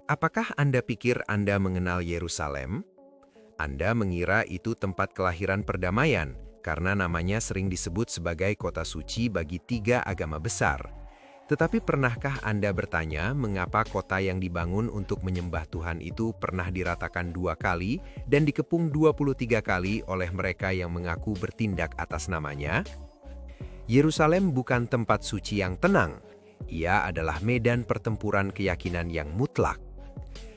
Apakah Anda pikir Anda mengenal Yerusalem? Anda mengira itu tempat kelahiran perdamaian, karena namanya sering disebut sebagai kota suci bagi tiga agama besar. Tetapi pernahkah Anda bertanya mengapa kota yang dibangun untuk menyembah Tuhan itu pernah diratakan 2 kali dan dikepung 23 kali oleh mereka yang mengaku bertindak atas namanya? Yerusalem bukan tempat suci yang tenang. Ia adalah medan pertempuran keyakinan yang mutlak.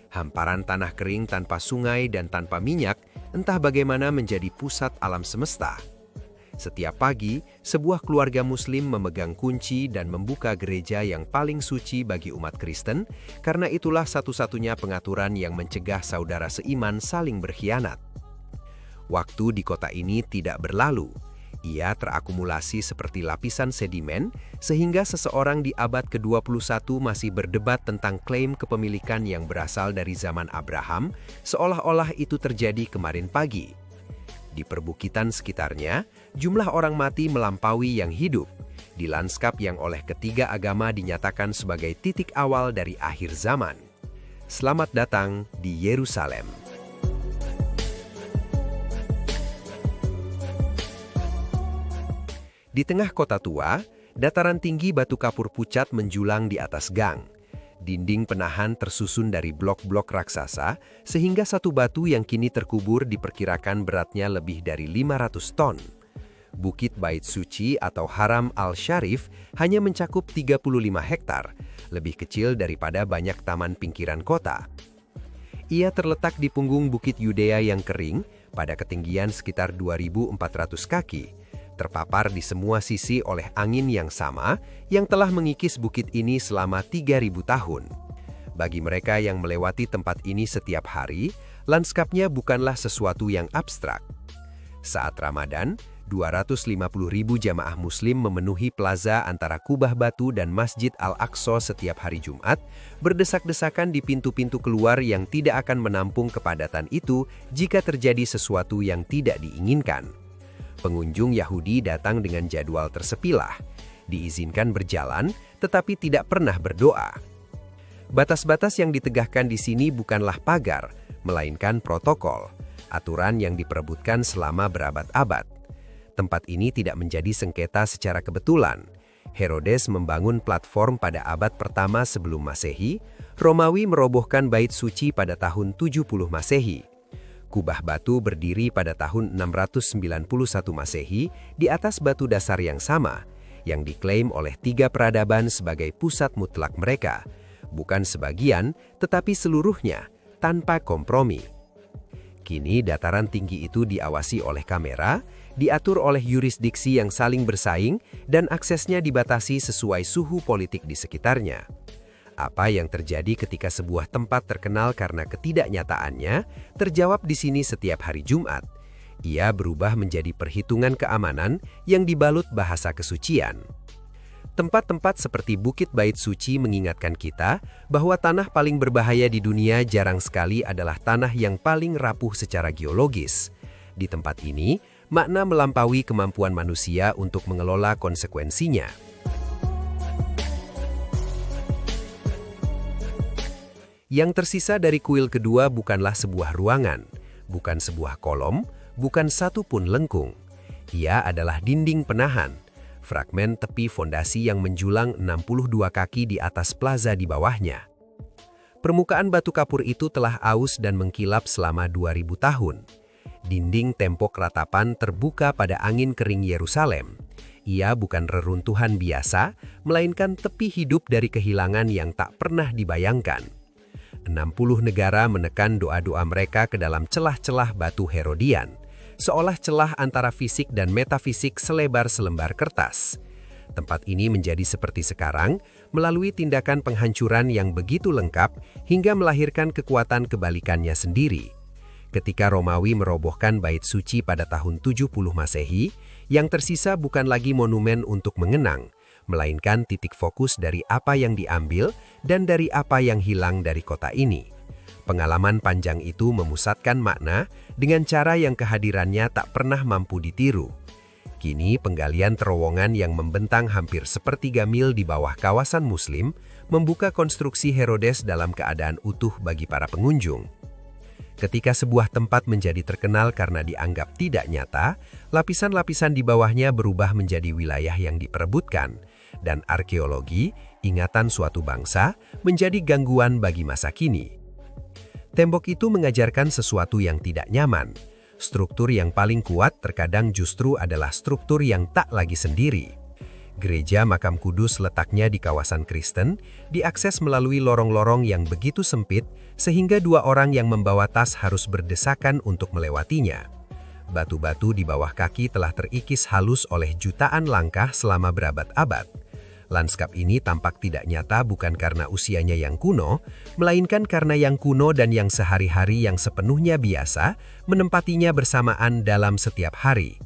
Hamparan tanah kering tanpa sungai dan tanpa minyak, entah bagaimana menjadi pusat alam semesta. Setiap pagi, sebuah keluarga Muslim memegang kunci dan membuka gereja yang paling suci bagi umat Kristen, karena itulah satu-satunya pengaturan yang mencegah saudara seiman saling berkhianat. Waktu di kota ini tidak berlalu. Ia terakumulasi seperti lapisan sedimen, sehingga seseorang di abad ke-21 masih berdebat tentang klaim kepemilikan yang berasal dari zaman Abraham, seolah-olah itu terjadi kemarin pagi. Di perbukitan sekitarnya, jumlah orang mati melampaui yang hidup, di lanskap yang oleh ketiga agama dinyatakan sebagai titik awal dari akhir zaman. Selamat datang di Yerusalem. Di tengah kota tua, dataran tinggi batu kapur pucat menjulang di atas gang. Dinding penahan tersusun dari blok-blok raksasa, sehingga satu batu yang kini terkubur diperkirakan beratnya lebih dari 500 ton. Bukit Bait Suci atau Haram Al-Sharif hanya mencakup 35 hektar, lebih kecil daripada banyak taman pinggiran kota. Ia terletak di punggung Bukit Yudea yang kering, pada ketinggian sekitar 2.400 kaki. Terpapar di semua sisi oleh angin yang sama yang telah mengikis bukit ini selama 3.000 tahun. Bagi mereka yang melewati tempat ini setiap hari, lanskapnya bukanlah sesuatu yang abstrak. Saat Ramadan, 250.000 jamaah Muslim memenuhi plaza antara Kubah Batu dan Masjid Al-Aqsa setiap hari Jumat, berdesak-desakan di pintu-pintu keluar yang tidak akan menampung kepadatan itu jika terjadi sesuatu yang tidak diinginkan. Pengunjung Yahudi datang dengan jadwal tersepilah, diizinkan berjalan tetapi tidak pernah berdoa. Batas-batas yang ditegakkan di sini bukanlah pagar, melainkan protokol, aturan yang diperebutkan selama berabad-abad. Tempat ini tidak menjadi sengketa secara kebetulan. Herodes membangun platform pada abad pertama sebelum Masehi, Romawi merobohkan bait suci pada tahun 70 Masehi. Kubah Batu berdiri pada tahun 691 Masehi di atas batu dasar yang sama, yang diklaim oleh 3 peradaban sebagai pusat mutlak mereka, bukan sebagian, tetapi seluruhnya, tanpa kompromi. Kini dataran tinggi itu diawasi oleh kamera, diatur oleh yurisdiksi yang saling bersaing, dan aksesnya dibatasi sesuai suhu politik di sekitarnya. Apa yang terjadi ketika sebuah tempat terkenal karena ketidaknyataannya terjawab di sini setiap hari Jumat. Ia berubah menjadi perhitungan keamanan yang dibalut bahasa kesucian. Tempat-tempat seperti Bukit Bait Suci mengingatkan kita bahwa tanah paling berbahaya di dunia jarang sekali adalah tanah yang paling rapuh secara geologis. Di tempat ini, makna melampaui kemampuan manusia untuk mengelola konsekuensinya. Yang tersisa dari kuil kedua bukanlah sebuah ruangan, bukan sebuah kolom, bukan satu pun lengkung. Ia adalah dinding penahan, fragmen tepi fondasi yang menjulang 62 kaki di atas plaza di bawahnya. Permukaan batu kapur itu telah aus dan mengkilap selama 2000 tahun. Dinding tembok ratapan terbuka pada angin kering Yerusalem. Ia bukan reruntuhan biasa, melainkan tepi hidup dari kehilangan yang tak pernah dibayangkan. 60 negara menekan doa-doa mereka ke dalam celah-celah batu Herodian, seolah celah antara fisik dan metafisik selebar selembar kertas. Tempat ini menjadi seperti sekarang melalui tindakan penghancuran yang begitu lengkap hingga melahirkan kekuatan kebalikannya sendiri. Ketika Romawi merobohkan bait suci pada tahun 70 Masehi, yang tersisa bukan lagi monumen untuk mengenang, melainkan titik fokus dari apa yang diambil dan dari apa yang hilang dari kota ini. Pengalaman panjang itu memusatkan makna dengan cara yang kehadirannya tak pernah mampu ditiru. Kini penggalian terowongan yang membentang hampir sepertiga mil di bawah kawasan Muslim membuka konstruksi Herodes dalam keadaan utuh bagi para pengunjung. Ketika sebuah tempat menjadi terkenal karena dianggap tidak nyata, lapisan-lapisan di bawahnya berubah menjadi wilayah yang diperebutkan, dan arkeologi, ingatan suatu bangsa, menjadi gangguan bagi masa kini. Tembok itu mengajarkan sesuatu yang tidak nyaman. Struktur yang paling kuat terkadang justru adalah struktur yang tak lagi sendiri. Gereja Makam Kudus letaknya di kawasan Kristen, diakses melalui lorong-lorong yang begitu sempit, sehingga dua orang yang membawa tas harus berdesakan untuk melewatinya. Batu-batu di bawah kaki telah terikis halus oleh jutaan langkah selama berabad-abad. Lanskap ini tampak tidak nyata bukan karena usianya yang kuno, melainkan karena yang kuno dan yang sehari-hari yang sepenuhnya biasa, menempatinya bersamaan dalam setiap hari.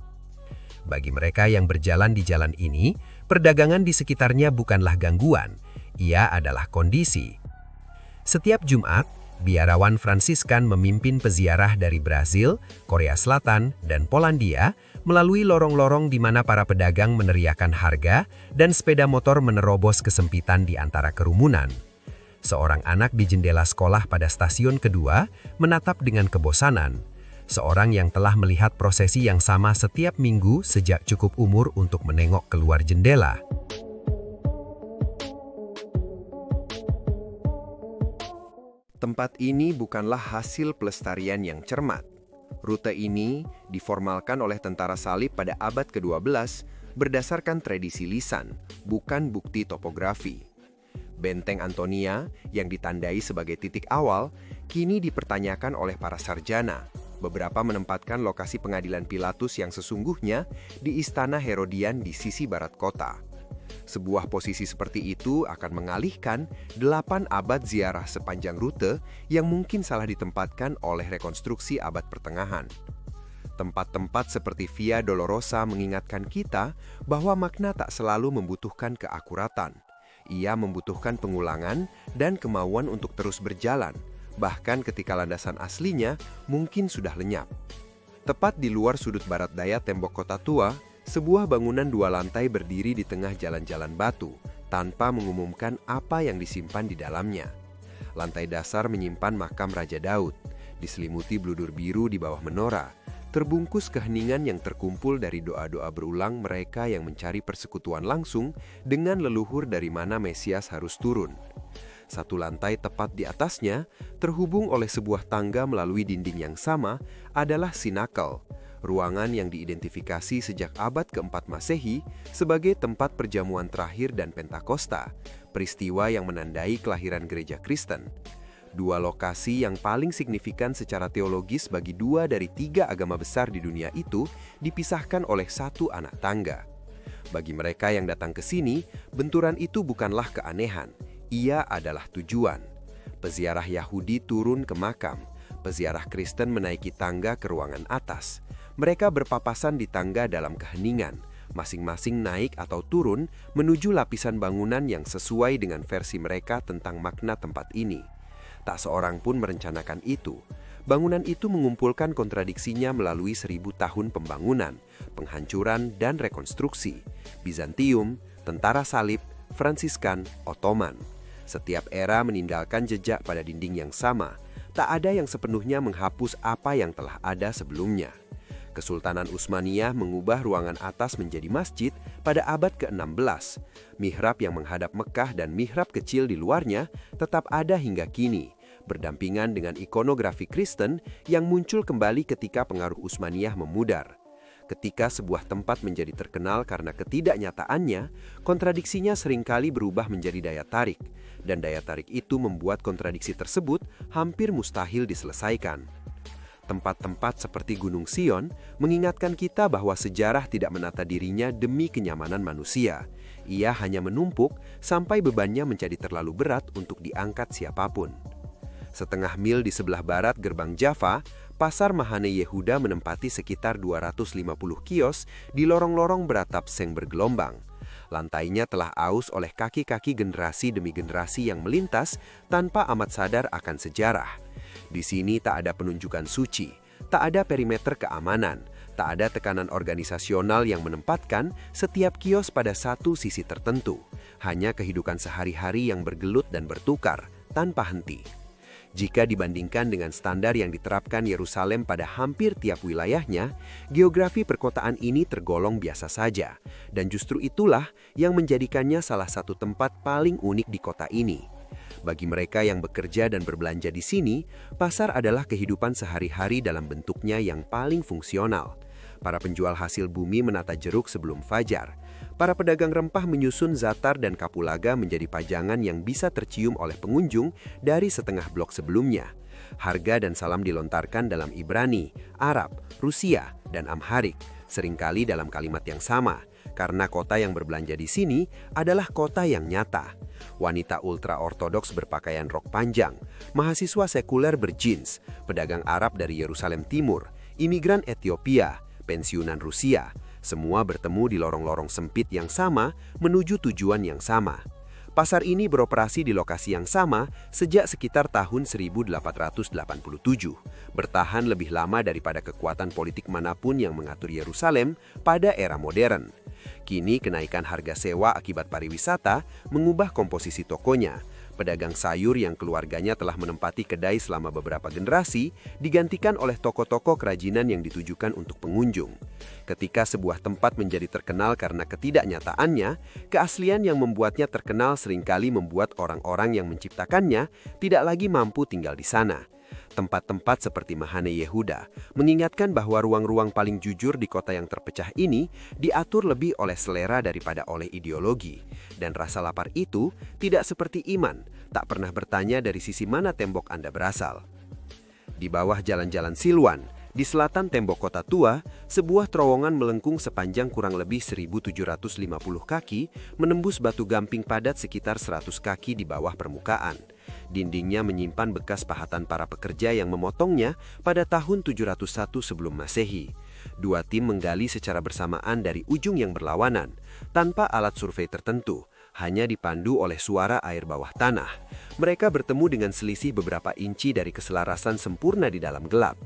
Bagi mereka yang berjalan di jalan ini, perdagangan di sekitarnya bukanlah gangguan, ia adalah kondisi. Setiap Jumat, biarawan Fransiskan memimpin peziarah dari Brasil, Korea Selatan, dan Polandia melalui lorong-lorong di mana para pedagang meneriakan harga dan sepeda motor menerobos kesempitan di antara kerumunan. Seorang anak di jendela sekolah pada stasiun kedua menatap dengan kebosanan. Seorang yang telah melihat prosesi yang sama setiap minggu sejak cukup umur untuk menengok keluar jendela. Tempat ini bukanlah hasil pelestarian yang cermat. Rute ini diformalkan oleh tentara salib pada abad ke-12 berdasarkan tradisi lisan, bukan bukti topografi. Benteng Antonia yang ditandai sebagai titik awal, kini dipertanyakan oleh para sarjana. Beberapa menempatkan lokasi pengadilan Pilatus yang sesungguhnya di Istana Herodian di sisi barat kota. Sebuah posisi seperti itu akan mengalihkan 8 abad ziarah sepanjang rute yang mungkin salah ditempatkan oleh rekonstruksi abad pertengahan. Tempat-tempat seperti Via Dolorosa mengingatkan kita bahwa makna tak selalu membutuhkan keakuratan. Ia membutuhkan pengulangan dan kemauan untuk terus berjalan, bahkan ketika landasan aslinya mungkin sudah lenyap. Tepat di luar sudut barat daya tembok kota tua, sebuah bangunan 2 lantai berdiri di tengah jalan-jalan batu, tanpa mengumumkan apa yang disimpan di dalamnya. Lantai dasar menyimpan makam Raja Daud, diselimuti bludur biru di bawah menara, terbungkus keheningan yang terkumpul dari doa-doa berulang mereka yang mencari persekutuan langsung dengan leluhur dari mana Mesias harus turun. Satu lantai tepat di atasnya, terhubung oleh sebuah tangga melalui dinding yang sama, adalah sinakel, ruangan yang diidentifikasi sejak abad ke-4 Masehi sebagai tempat perjamuan terakhir dan Pentakosta, peristiwa yang menandai kelahiran gereja Kristen. 2 lokasi yang paling signifikan secara teologis bagi 2 dari 3 agama besar di dunia itu dipisahkan oleh 1 anak tangga. Bagi mereka yang datang ke sini, benturan itu bukanlah keanehan, ia adalah tujuan. Peziarah Yahudi turun ke makam, peziarah Kristen menaiki tangga ke ruangan atas. Mereka berpapasan di tangga dalam keheningan, masing-masing naik atau turun menuju lapisan bangunan yang sesuai dengan versi mereka tentang makna tempat ini. Tak seorang pun merencanakan itu. Bangunan itu mengumpulkan kontradiksinya melalui 1000 tahun pembangunan, penghancuran dan rekonstruksi. Bizantium, tentara salib, Fransiskan, Ottoman. Setiap era meninggalkan jejak pada dinding yang sama. Tak ada yang sepenuhnya menghapus apa yang telah ada sebelumnya. Kesultanan Utsmaniyah mengubah ruangan atas menjadi masjid pada abad ke-16. Mihrab yang menghadap Mekah dan mihrab kecil di luarnya tetap ada hingga kini, berdampingan dengan ikonografi Kristen yang muncul kembali ketika pengaruh Utsmaniyah memudar. Ketika sebuah tempat menjadi terkenal karena ketidaknyataannya, kontradiksinya seringkali berubah menjadi daya tarik, dan daya tarik itu membuat kontradiksi tersebut hampir mustahil diselesaikan. Tempat-tempat seperti Gunung Sion mengingatkan kita bahwa sejarah tidak menata dirinya demi kenyamanan manusia. Ia hanya menumpuk sampai bebannya menjadi terlalu berat untuk diangkat siapapun. Setengah mil di sebelah barat gerbang Java, Pasar Mahane Yehuda menempati sekitar 250 kios di lorong-lorong beratap seng bergelombang. Lantainya telah aus oleh kaki-kaki generasi demi generasi yang melintas tanpa amat sadar akan sejarah. Di sini tak ada penunjukan suci, tak ada perimeter keamanan, Tak ada tekanan organisasional yang menempatkan setiap kios pada satu sisi tertentu. Hanya kehidupan sehari-hari yang bergelut dan bertukar tanpa henti. Jika dibandingkan dengan standar yang diterapkan Yerusalem pada hampir tiap wilayahnya, geografi perkotaan ini tergolong biasa saja, dan justru itulah yang menjadikannya salah satu tempat paling unik di kota ini. Bagi mereka yang bekerja dan berbelanja di sini, pasar adalah kehidupan sehari-hari dalam bentuknya yang paling fungsional. Para penjual hasil bumi menata jeruk sebelum fajar. Para pedagang rempah menyusun zatar dan kapulaga menjadi pajangan yang bisa tercium oleh pengunjung dari setengah blok sebelumnya. Harga dan salam dilontarkan dalam Ibrani, Arab, Rusia, dan Amharik, seringkali dalam kalimat yang sama, karena kota yang berbelanja di sini adalah kota yang nyata. Wanita ultra-ortodoks berpakaian rok panjang, mahasiswa sekuler berjeans, pedagang Arab dari Yerusalem Timur, imigran Ethiopia, pensiunan Rusia, semua bertemu di lorong-lorong sempit yang sama menuju tujuan yang sama. Pasar ini beroperasi di lokasi yang sama sejak sekitar tahun 1887, bertahan lebih lama daripada kekuatan politik manapun yang mengatur Yerusalem pada era modern. Kini kenaikan harga sewa akibat pariwisata mengubah komposisi tokonya. Pedagang sayur yang keluarganya telah menempati kedai selama beberapa generasi digantikan oleh toko-toko kerajinan yang ditujukan untuk pengunjung. Ketika sebuah tempat menjadi terkenal karena ketidaknyataannya, keaslian yang membuatnya terkenal seringkali membuat orang-orang yang menciptakannya tidak lagi mampu tinggal di sana. Tempat-tempat seperti Mahane Yehuda mengingatkan bahwa ruang-ruang paling jujur di kota yang terpecah ini diatur lebih oleh selera daripada oleh ideologi. Dan rasa lapar itu tidak seperti iman, tak pernah bertanya dari sisi mana tembok Anda berasal. Di bawah jalan-jalan Silwan, di selatan tembok kota tua, sebuah terowongan melengkung sepanjang kurang lebih 1.750 kaki, menembus batu gamping padat sekitar 100 kaki di bawah permukaan. Dindingnya menyimpan bekas pahatan para pekerja yang memotongnya pada tahun 701 sebelum Masehi. Dua tim menggali secara bersamaan dari ujung yang berlawanan, tanpa alat survei tertentu, hanya dipandu oleh suara air bawah tanah. Mereka bertemu dengan selisih beberapa inci dari keselarasan sempurna di dalam gelap.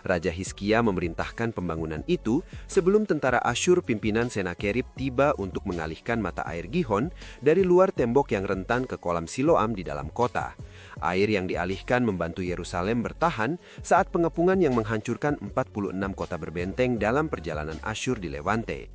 Raja Hizkia memerintahkan pembangunan itu sebelum tentara Asyur pimpinan Senakerib tiba untuk mengalihkan mata air Gihon dari luar tembok yang rentan ke kolam Siloam di dalam kota. Air yang dialihkan membantu Yerusalem bertahan saat pengepungan yang menghancurkan 46 kota berbenteng dalam perjalanan Asyur di Levante.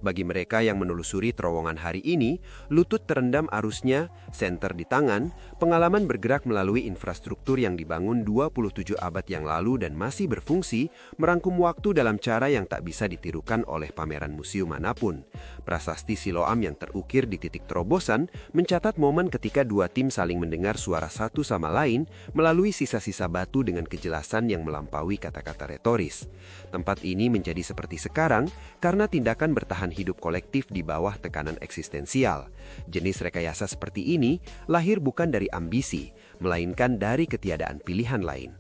Bagi mereka yang menelusuri terowongan hari ini, lutut terendam arusnya, senter di tangan, pengalaman bergerak melalui infrastruktur yang dibangun 27 abad yang lalu dan masih berfungsi, merangkum waktu dalam cara yang tak bisa ditirukan oleh pameran museum manapun. Prasasti Siloam yang terukir di titik terobosan mencatat momen ketika dua tim saling mendengar suara satu sama lain melalui sisa-sisa batu dengan kejelasan yang melampaui kata-kata retoris. Tempat ini menjadi seperti sekarang karena tindakan bertahan hidup kolektif di bawah tekanan eksistensial. Jenis rekayasa seperti ini lahir bukan dari ambisi, melainkan dari ketiadaan pilihan lain.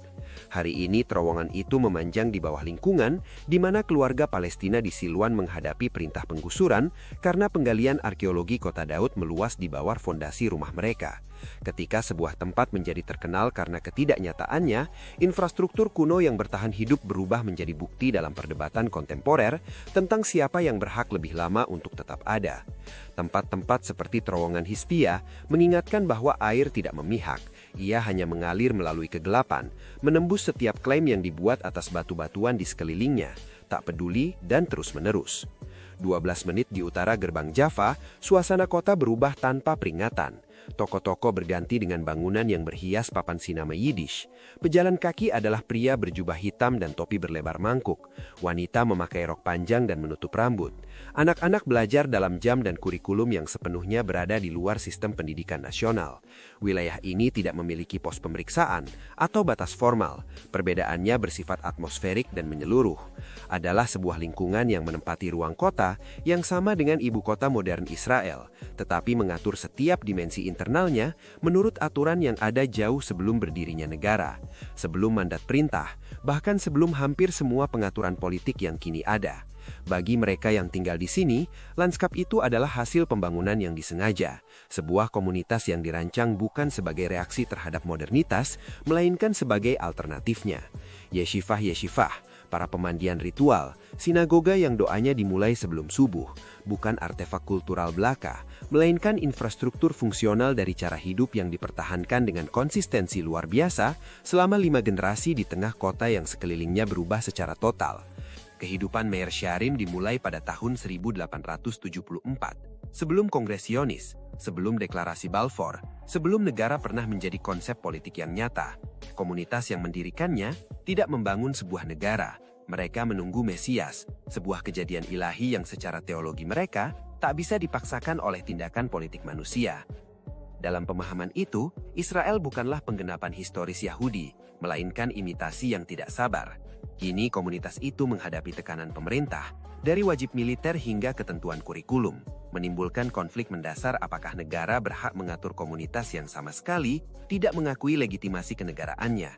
Hari ini terowongan itu memanjang di bawah lingkungan di mana keluarga Palestina di Silwan menghadapi perintah penggusuran karena penggalian arkeologi kota Daud meluas di bawah fondasi rumah mereka. Ketika sebuah tempat menjadi terkenal karena ketidaknyataannya, infrastruktur kuno yang bertahan hidup berubah menjadi bukti dalam perdebatan kontemporer tentang siapa yang berhak lebih lama untuk tetap ada. Tempat-tempat seperti terowongan Hizkia mengingatkan bahwa air tidak memihak. Ia hanya mengalir melalui kegelapan, menembus setiap klaim yang dibuat atas batu-batuan di sekelilingnya, tak peduli dan terus-menerus. 12 menit di utara gerbang Jaffa, suasana kota berubah tanpa peringatan. Toko-toko berganti dengan bangunan yang berhias papan sinama Yiddish. Pejalan kaki adalah pria berjubah hitam dan topi berlebar mangkuk. Wanita memakai rok panjang dan menutup rambut. Anak-anak belajar dalam jam dan kurikulum yang sepenuhnya berada di luar sistem pendidikan nasional. Wilayah ini tidak memiliki pos pemeriksaan atau batas formal. Perbedaannya bersifat atmosferik dan menyeluruh. Adalah sebuah lingkungan yang menempati ruang kota yang sama dengan ibu kota modern Israel, tetapi mengatur setiap dimensi internalnya menurut aturan yang ada jauh sebelum berdirinya negara, sebelum mandat perintah, bahkan sebelum hampir semua pengaturan politik yang kini ada. Bagi mereka yang tinggal di sini, lanskap itu adalah hasil pembangunan yang disengaja, sebuah komunitas yang dirancang bukan sebagai reaksi terhadap modernitas, melainkan sebagai alternatifnya. Yeshivah-yeshivah, para pemandian ritual, sinagoga yang doanya dimulai sebelum subuh, bukan artefak kultural belaka, melainkan infrastruktur fungsional dari cara hidup yang dipertahankan dengan konsistensi luar biasa selama 5 generasi di tengah kota yang sekelilingnya berubah secara total. Kehidupan Meir Sharim dimulai pada tahun 1874, sebelum Kongres Zionis, sebelum Deklarasi Balfour, sebelum negara pernah menjadi konsep politik yang nyata. Komunitas yang mendirikannya tidak membangun sebuah negara. Mereka menunggu Mesias, sebuah kejadian ilahi yang secara teologi mereka tak bisa dipaksakan oleh tindakan politik manusia. Dalam pemahaman itu, Israel bukanlah penggenapan historis Yahudi, melainkan imitasi yang tidak sabar. Kini komunitas itu menghadapi tekanan pemerintah, dari wajib militer hingga ketentuan kurikulum, menimbulkan konflik mendasar apakah negara berhak mengatur komunitas yang sama sekali tidak mengakui legitimasi kenegaraannya.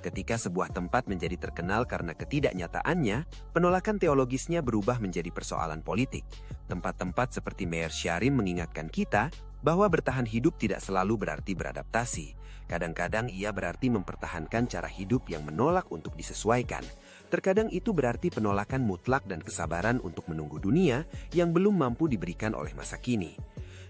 Ketika sebuah tempat menjadi terkenal karena ketidaknyataannya, penolakan teologisnya berubah menjadi persoalan politik. Tempat-tempat seperti Meir Sharim mengingatkan kita bahwa bertahan hidup tidak selalu berarti beradaptasi. Kadang-kadang ia berarti mempertahankan cara hidup yang menolak untuk disesuaikan. Terkadang itu berarti penolakan mutlak dan kesabaran untuk menunggu dunia yang belum mampu diberikan oleh masa kini.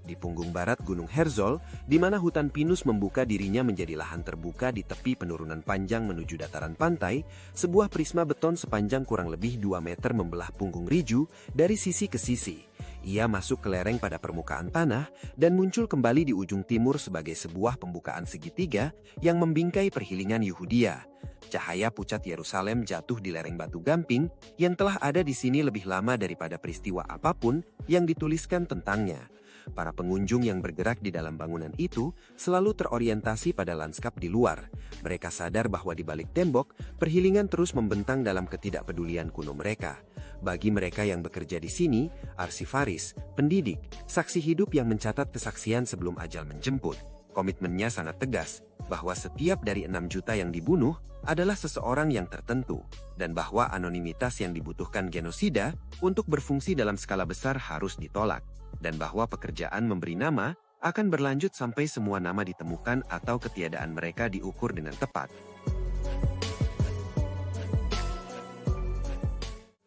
Di punggung barat Gunung Herzl, di mana hutan pinus membuka dirinya menjadi lahan terbuka di tepi penurunan panjang menuju dataran pantai, sebuah prisma beton sepanjang kurang lebih 2 meter membelah punggung Riju dari sisi ke sisi. Ia masuk ke lereng pada permukaan tanah dan muncul kembali di ujung timur sebagai sebuah pembukaan segitiga yang membingkai perhilingan Yehudia. Cahaya pucat Yerusalem jatuh di lereng batu gamping yang telah ada di sini lebih lama daripada peristiwa apapun yang dituliskan tentangnya. Para pengunjung yang bergerak di dalam bangunan itu selalu terorientasi pada lanskap di luar. Mereka sadar bahwa di balik tembok, perhilingan terus membentang dalam ketidakpedulian kuno mereka. Bagi mereka yang bekerja di sini, arsivaris, pendidik, saksi hidup yang mencatat kesaksian sebelum ajal menjemput, komitmennya sangat tegas bahwa setiap dari 6 juta yang dibunuh adalah seseorang yang tertentu, dan bahwa anonimitas yang dibutuhkan genosida untuk berfungsi dalam skala besar harus ditolak, dan bahwa pekerjaan memberi nama akan berlanjut sampai semua nama ditemukan atau ketiadaan mereka diukur dengan tepat.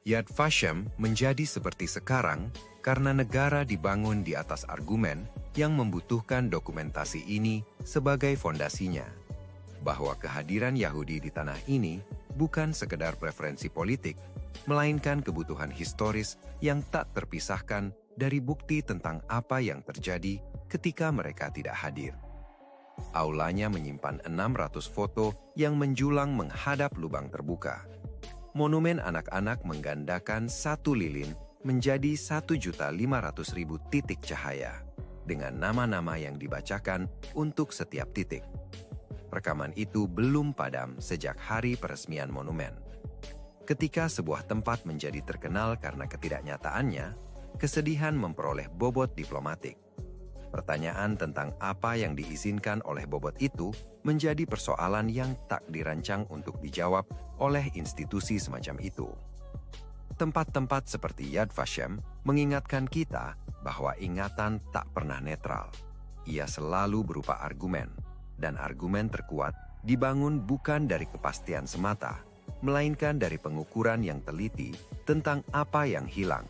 Yad Vashem menjadi seperti sekarang karena negara dibangun di atas argumen yang membutuhkan dokumentasi ini sebagai fondasinya. Bahwa kehadiran Yahudi di tanah ini bukan sekedar preferensi politik, melainkan kebutuhan historis yang tak terpisahkan dari bukti tentang apa yang terjadi ketika mereka tidak hadir. Aulanya menyimpan 600 foto yang menjulang menghadap lubang terbuka. Monumen anak-anak menggandakan satu lilin menjadi 1.500.000 titik cahaya, dengan nama-nama yang dibacakan untuk setiap titik. Rekaman itu belum padam sejak hari peresmian monumen. Ketika sebuah tempat menjadi terkenal karena ketidaknyataannya, kesedihan memperoleh bobot diplomatik. Pertanyaan tentang apa yang diizinkan oleh bobot itu menjadi persoalan yang tak dirancang untuk dijawab oleh institusi semacam itu. Tempat-tempat seperti Yad Vashem mengingatkan kita bahwa ingatan tak pernah netral. Ia selalu berupa argumen, dan argumen terkuat dibangun bukan dari kepastian semata, melainkan dari pengukuran yang teliti tentang apa yang hilang.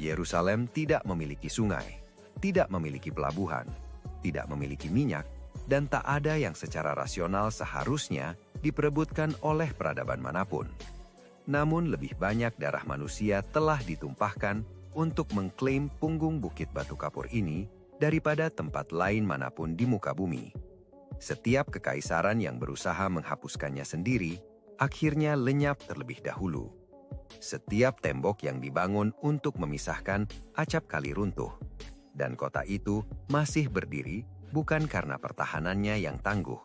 Yerusalem tidak memiliki sungai, tidak memiliki pelabuhan, tidak memiliki minyak, dan tak ada yang secara rasional seharusnya diperebutkan oleh peradaban manapun. Namun lebih banyak darah manusia telah ditumpahkan untuk mengklaim punggung Bukit Batu Kapur ini daripada tempat lain manapun di muka bumi. Setiap kekaisaran yang berusaha menghapuskannya sendiri, akhirnya lenyap terlebih dahulu. Setiap tembok yang dibangun untuk memisahkan acap kali runtuh, dan kota itu masih berdiri bukan karena pertahanannya yang tangguh,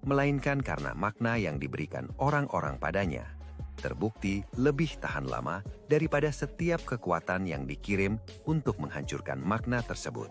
melainkan karena makna yang diberikan orang-orang padanya. Terbukti lebih tahan lama daripada setiap kekuatan yang dikirim untuk menghancurkan makna tersebut.